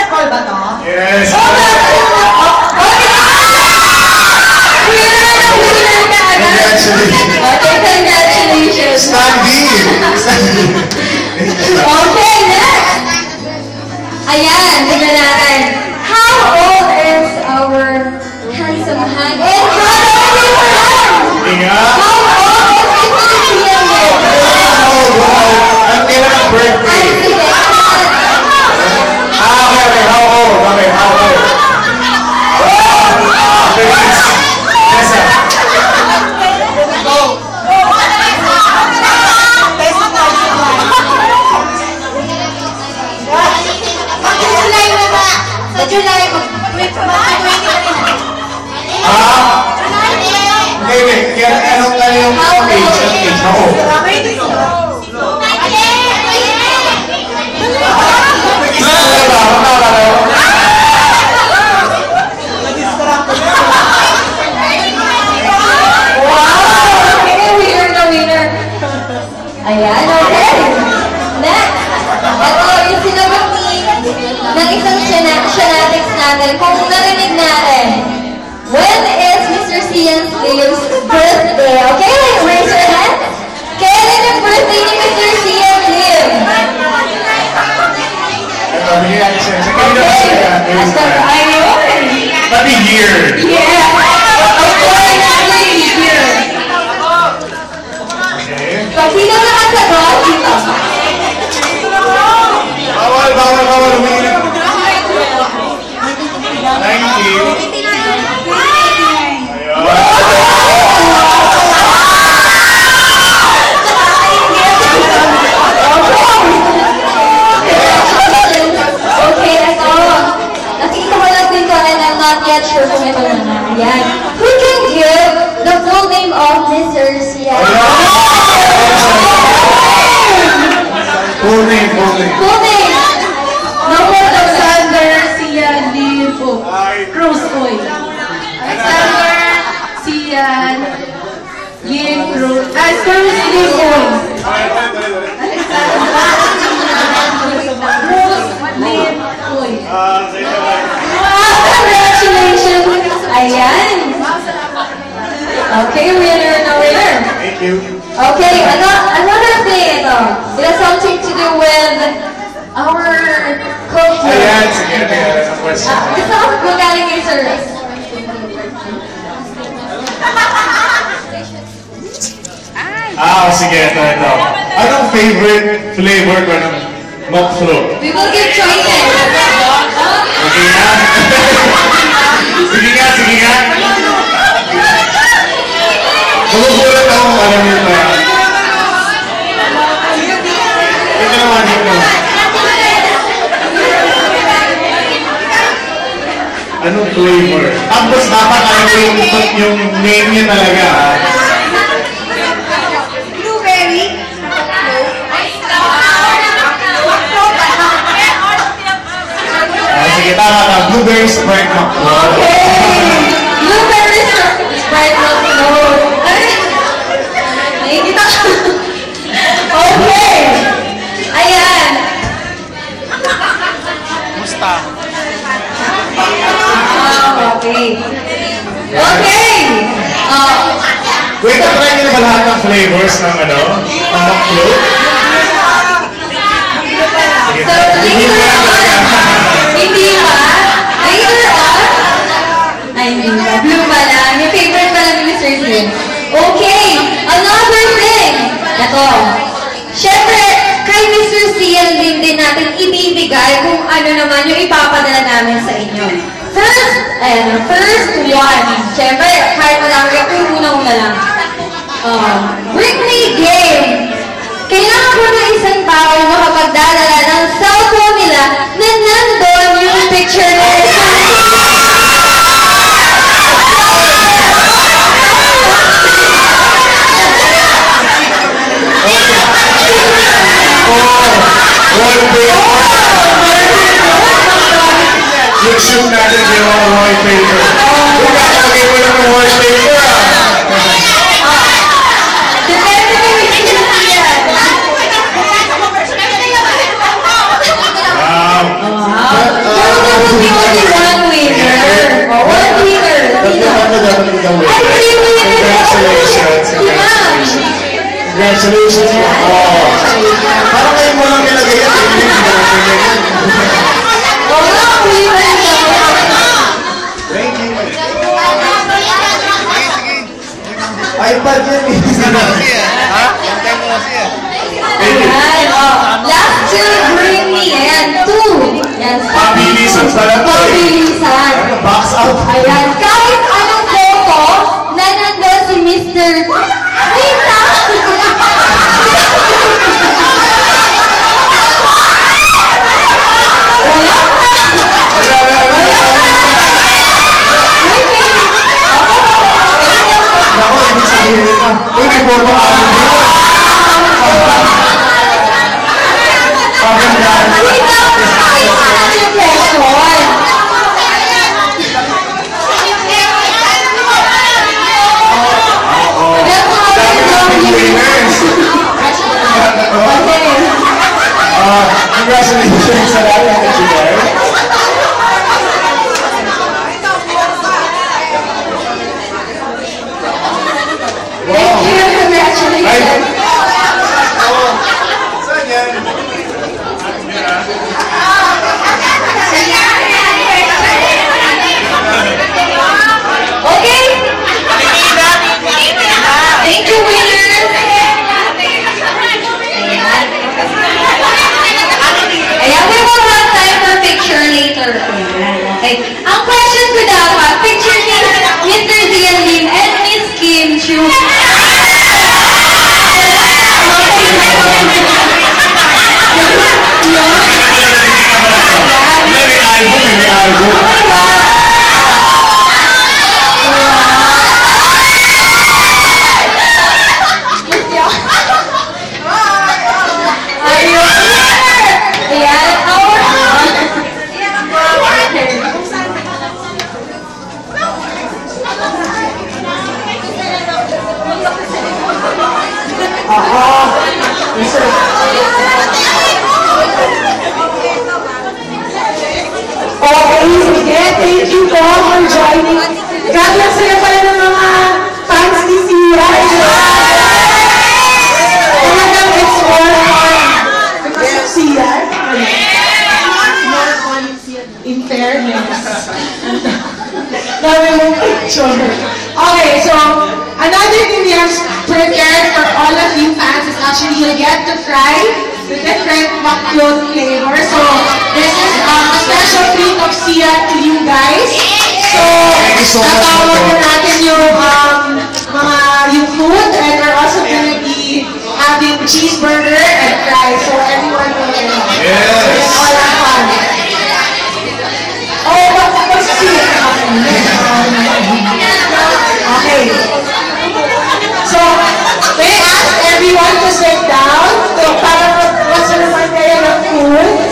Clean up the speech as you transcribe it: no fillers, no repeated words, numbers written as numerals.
call ba to? Yes. Congratulations. Okay, congratulations. Standing. Okay, next. Ayan, tignan natin. How old is our handsome hang? And how old is Sige nga. How old is Mr. Sian Lim? Oh, wow. Ang kailan ang birthday? Ay, sige. Okay, how old? Okay, how old? Yes, sir. July na ba? Sa July, mag-20 na Hindi. Anong yung age? Ang age? How old? Isa ba? Wow! Okay, winner na winner. Ayan, okay. Next. Ito, yung sinagot ng isang shenanigans natin. Kung narinig natin, when is Mr. Sian Lim's birthday? Okay, like raise your hand. Kailan yung birthday ni Mr. Sian Lim? Ayun! Pati year. Yeah! Unfortunately, here. Pag sino nakasagot, dito. Bawal. Umiinig. 90. Okay, ito. Nakita ko lang dito and I'm not yet sure kung ito na. Ayan. Who can give the full name of Mr. Sian? Full name. Full name. Alexander Sian Lim po. Cruz Oy. Alexander Sian Lim Cruz. Cruz Lim Oy. Cruz Lim Oy. Congratulations. Ayan. Okay, winner na winner. Thank you. Okay, another thing ito. It has something to do with our culture. Ayan, sige. Ang question. Gusto ko magaling kayo, sir. Sige. Ito. Anong favorite flavor ko ng mock float? We will give choices. Okay nga. Sige nga. Magugulat ako kung alam niyo ito. Ito naman dito. Anong flavor? Tapos dapat alam ko yung name niya talaga. Blueberry. Sige, tama. Blueberry Sprite mock float. Blueberry Sprite milk float. Nakikita ko. Okay. Ayan. Musta? Okay. Okay. Wait, try niyo na ba lahat ng flavors ng mock float? So, later on, hindi ba? Later on, ay hindi ba? Blue ba lang? Yung favorite pa lang ni Mr. Slim. Okay, another thing. Ito. Siyempre, kay Mr. Sian Lim din natin ibibigay kung ano naman yung ipapadala namin sa inyo. First one. Siyempre, kahit madami ka, una lang. Britney game. Kailangan ko ng isang tao makapagdadala ng cellphone nila na nandun yung picture nila. Yung shoot natin yung wallpaper. Lagay mo lang ng wallpaper. Depende kung hindi sila yan. Wow. Congratulations po. Oh. Parang kayo mo lang nilagay yan. Oo nga, huli pa rin siya. Thank you. iPad yan eh. Ayan, oh. Last two, bring me. Ayan, two. Yan. Pabilisan pala to eh. Pabilisan. Box out. Ayan, kahit anong photo na nandun si Mr. Wait lang! Wala pa! Wait, wait. Ako, ibig sabihin na. Uy, may photo ako dito. Paganda. Wait lang! Ayos na lang yung question. That's how Dami you nating know you. winners. Okay. Congratulations sa lahat ng engineer. Thank you. Congratulations. Saan yan? Okay? Thank you, winners. Ayan, we will have time for picture later. Okay. Ang question ko dapat, picture ni Mr. Zian Lim and Miss Kim Chu. May album, may album. Ayan, Okay, sige. Thank you po for joining. God bless sa'yo pala ng mga fans ni Sia. Talagang it's more fun. Because of Sia. It's more fun in fairness. Dami mong picture. Okay, so another thing we have prepared for all of you fans is actually you'll get to try the different McClone flavors. So this is a special treat of Sia to you guys. So you so much, natawag Marco. na natin yung food, and we're also gonna be having cheeseburger and fries. So everyone will enjoy. Yes. All have fun. Oh, what's Sia? Okay. So, may I ask everyone to sit down? So, para mas naman kayo ng food.